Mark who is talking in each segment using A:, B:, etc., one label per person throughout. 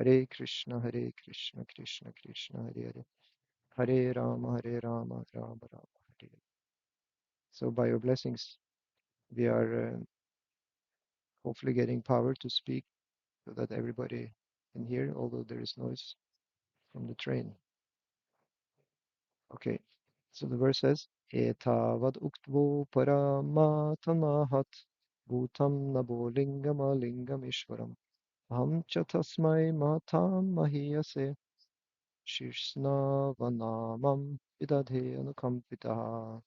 A: Hare Krishna, Krishna Krishna, Hare Hare. Hare Rama, Rama Rama, Hare. So by your blessings, we are hopefully getting power to speak so that everybody can hear, although there is noise from the train. Okay, so the verse says, Etavad uktvo paramatan bhutam nabo lingam ishvaram aham cha tasmai matam mahiyase shishna vanamam vidadhe anukampitaha.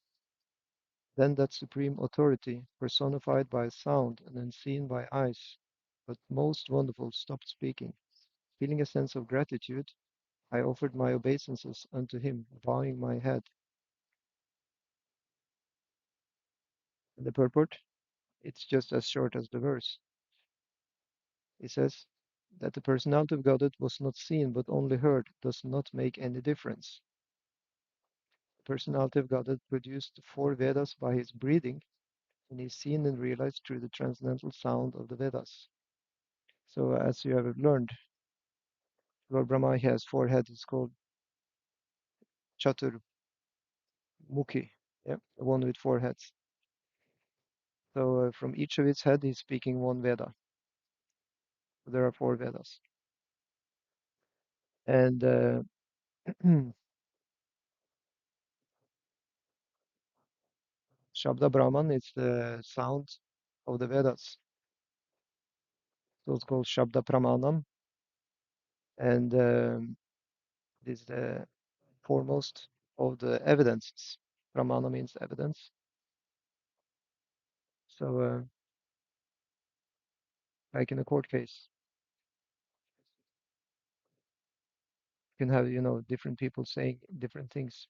A: Then that supreme authority, personified by sound and unseen by eyes, but most wonderful, stopped speaking. Feeling a sense of gratitude, I offered my obeisances unto him, bowing my head. And the purport, it's just as short as the verse. It says that the personality of Godhead was not seen but only heard does not make any difference. The personality of Godhead produced the four Vedas by his breathing and is seen and realized through the transcendental sound of the Vedas. So as you have learned, Lord Brahma has four heads. It's called Chaturmukhi, yeah, the one with four heads. So from each of his head, he's speaking one Veda. So there are four Vedas. And Shabda Brahman is the sound of the Vedas. So it's called Shabda Pramanam. And this is the foremost of the evidences. Pramana means evidence. So like in a court case, you can have, different people saying different things.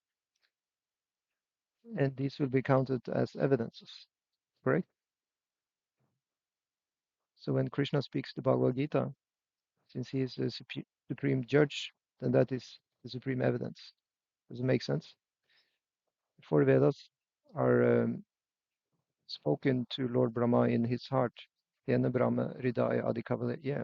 A: And these will be counted as evidences, correct? So when Krishna speaks the Bhagavad Gita, since he is the supreme judge, then that is the supreme evidence. Does it make sense? The four Vedas are spoken to Lord Brahma in his heart. Yena Brahma Hridaya Adikavale. Yeah.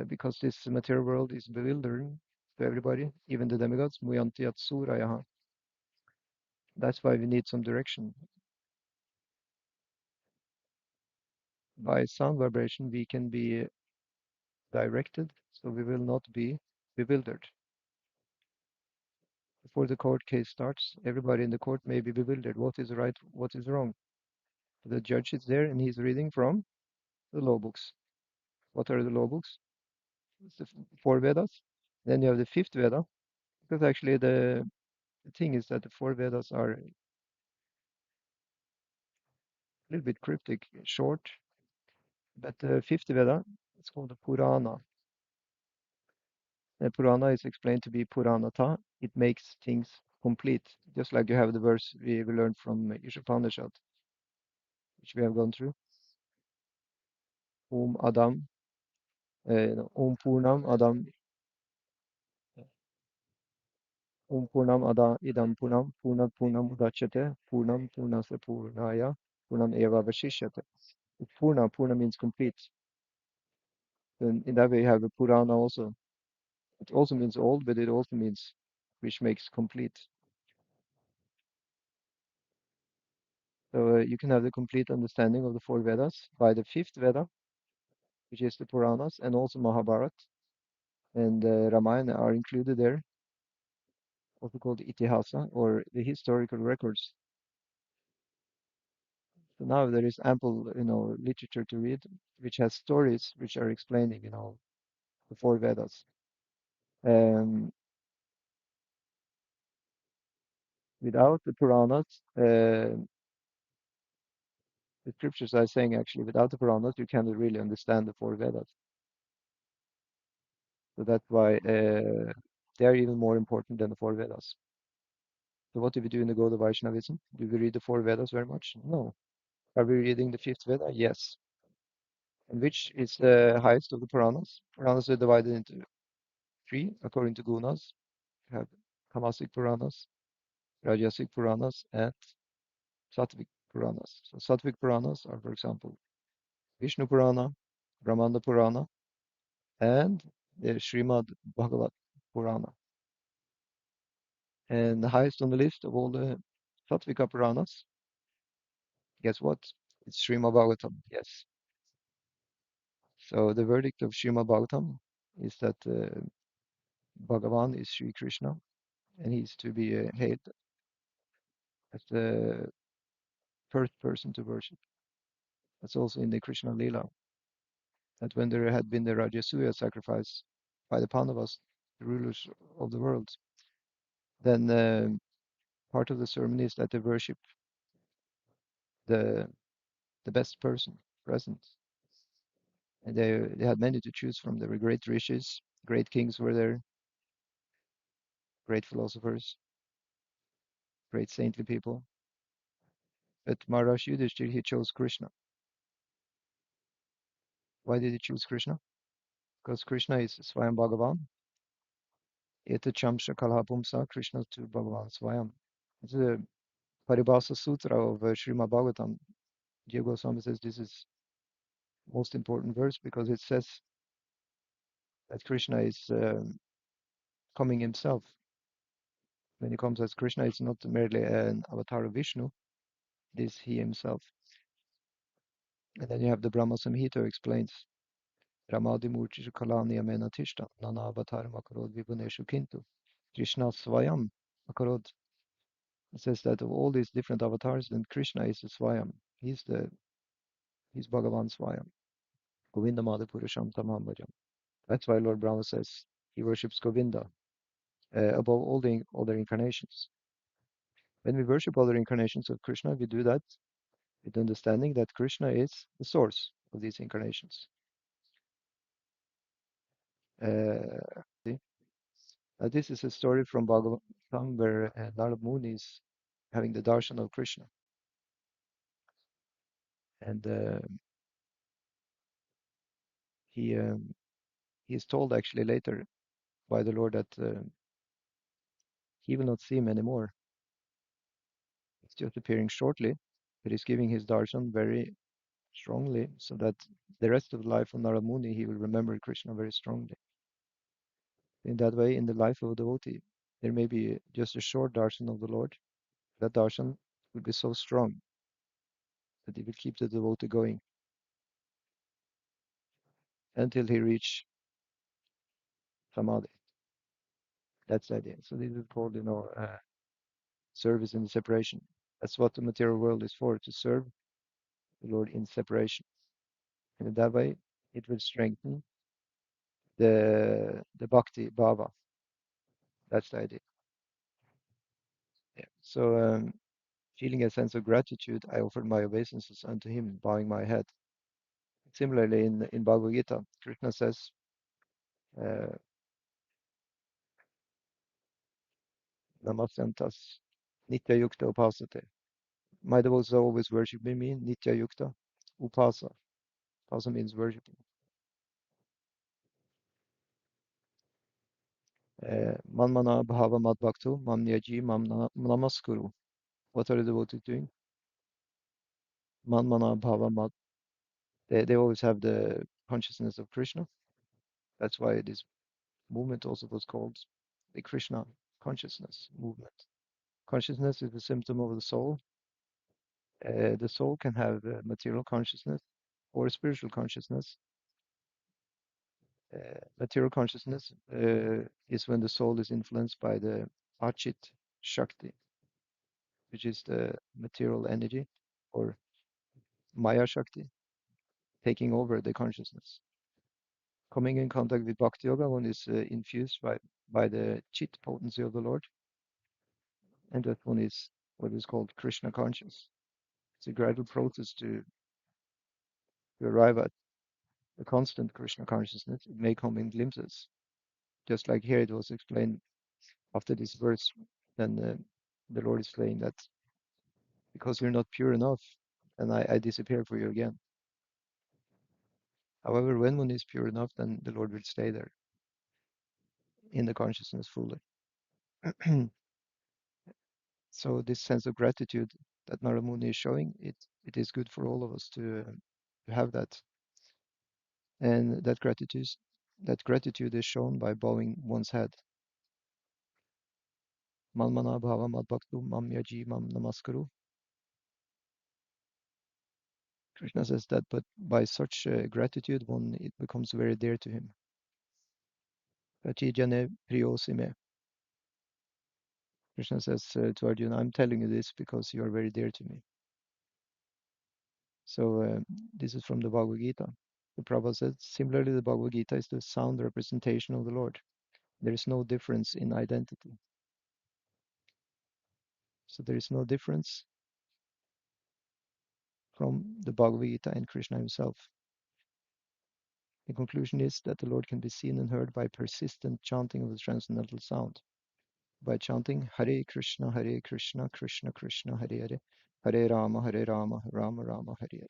A: Because this material world is bewildering to everybody, even the demigods. Muyanti Atsurayaha. That's why we need some direction. By sound vibration, we can be directed, so we will not be bewildered. Before the court case starts, everybody in the court may be bewildered. What is right? What is wrong? The judge is there and he's reading from the law books. What are the law books? It's the four Vedas. Then you have the fifth Veda, because actually the thing is that the four Vedas are a little bit cryptic, short, but the fifth Veda is called the Purana. The Purana is explained to be Puranata. It makes things complete, just like you have the verse we learned from Ishopanishad, which we have gone through. Om Adam, Om Purnam Adam, Om Purnam Ada Idam Purnam, Purnat Purnam Udachyate, Purnam Purnasya Purnaya, Purnam Eva Vashishyate. Purna means complete. Then in that way you have the Purana also. It also means old, but it also means which makes complete. So you can have the complete understanding of the four Vedas by the fifth Veda, which is the Puranas, and also Mahabharata and Ramayana are included there, also called Itihasa or the historical records. So now there is ample, literature to read, which has stories which are explaining, the four Vedas. Um, Without the Puranas, the scriptures are saying actually, without the Puranas, you cannot really understand the four Vedas. So that's why they are even more important than the four Vedas. So what do we do in the Gaudiya Vaishnavism? Do we read the four Vedas very much? No. Are we reading the fifth Veda? Yes. And which is the highest of the Puranas? Puranas are divided into three according to Gunas. You have Tamasic Puranas, Rajasic Puranas, and Sattvic Puranas. So Sattvic Puranas are, for example, Vishnu Purana, Brahmanda Purana, and the Shrimad Bhagavatam Purana. And the highest on the list of all the Sattvika Puranas, guess what? It's Srimad Bhagavatam. Yes. So the verdict of Srimad Bhagavatam is that Bhagavan is Sri Krishna, and he's to be hailed as the first person to worship. That's also in the Krishna Lila, that when there had been the Rajasuya sacrifice by the Pandavas, the rulers of the world, then part of the ceremony is that they worship the the best person present. And they had many to choose from. There were great rishis, great kings were there, great philosophers, great saintly people. But Maharaj Yudhishthir, he chose Krishna. Why did he choose Krishna? Because Krishna is Swayam Bhagavan. Eta Chamsha Kalhapumsa, Krishna to Bhagavan Swayam. It's a Paribhasa Sutra of Srimad Bhagavatam. Jiva Goswami says this is most important verse because it says that Krishna is coming himself. When he comes as Krishna, it's not merely an avatar of Vishnu, it is he himself. And then you have the Brahma Samhita who explains Ramadi Murti Kalani Amena Tishta, Nana Avatar Makarod Vibuneshu Kintu, Krishna Swayam Makarod. It says that of all these different avatars, then Krishna is the Swayam. He's Bhagavan Swayam. Govinda Mada Purusham Tamam Bhajam. That's why Lord Brahma says he worships Govinda above all the other incarnations. When we worship other incarnations of Krishna, we do that with understanding that Krishna is the source of these incarnations. See? This is a story from Bhagavatam where Narad Muni is having the darshan of Krishna. And he he is told actually later by the Lord that he will not see him anymore. It's just appearing shortly, but he's giving his darshan very strongly so that the rest of the life of Narad Muni he will remember Krishna very strongly. In that way, in the life of a devotee, there may be just a short darshan of the Lord. That darshan will be so strong that it will keep the devotee going until he reach samadhi. That's the idea. So this is called, service in separation. That's what the material world is for, to serve the Lord in separation. And in that way, it will strengthen the bhakti bhava. That's the idea. Yeah. So, feeling a sense of gratitude, I offered my obeisances unto him, bowing my head. Similarly, in Bhagavad Gita, Krishna says, uh, Namastantas Nitya Yukta Upasate. My devotees are always worshiping me, Nitya Yukta Upasa. Upasa means worshiping. Manmana Bhava Mad Bhaktu, Mamnyaji Mam Namaskuru. What are the devotees doing? Manmana Bhava Mad. They always have the consciousness of Krishna. That's why this movement also was called the Krishna consciousness movement. Consciousness is a symptom of the soul. The soul can have material consciousness or spiritual consciousness. Material consciousness is when the soul is influenced by the Achit Shakti, which is the material energy, or Maya Shakti, taking over the consciousness. Coming in contact with Bhakti Yoga, one is infused by the Chit potency of the Lord, and that one is what is called Krishna conscious. It's a gradual process to arrive at a constant Krishna consciousness. It may come in glimpses, just like here it was explained after this verse. Then the Lord is saying that because you're not pure enough, and I disappear for you again. However, when one is pure enough, then the Lord will stay there in the consciousness fully. So this sense of gratitude that Naramuni is showing, it is good for all of us to have that. And that gratitude That gratitude is shown by bowing one's head. Manmana bhava madbhaktu mam yaji mam namaskaru. Krishna says that, but by such gratitude, it becomes very dear to him. Pratijane priyosime. Krishna says to Arjuna, I'm telling you this because you are very dear to me. So this is from the Bhagavad Gita. The Prabhupada said, similarly, the Bhagavad Gita is the sound representation of the Lord. There is no difference in identity. So there is no difference from the Bhagavad Gita and Krishna himself. The conclusion is that the Lord can be seen and heard by persistent chanting of the transcendental sound. By chanting Hare Krishna, Krishna Krishna, Hare Hare, Hare Rama, Rama Rama, Hare Hare.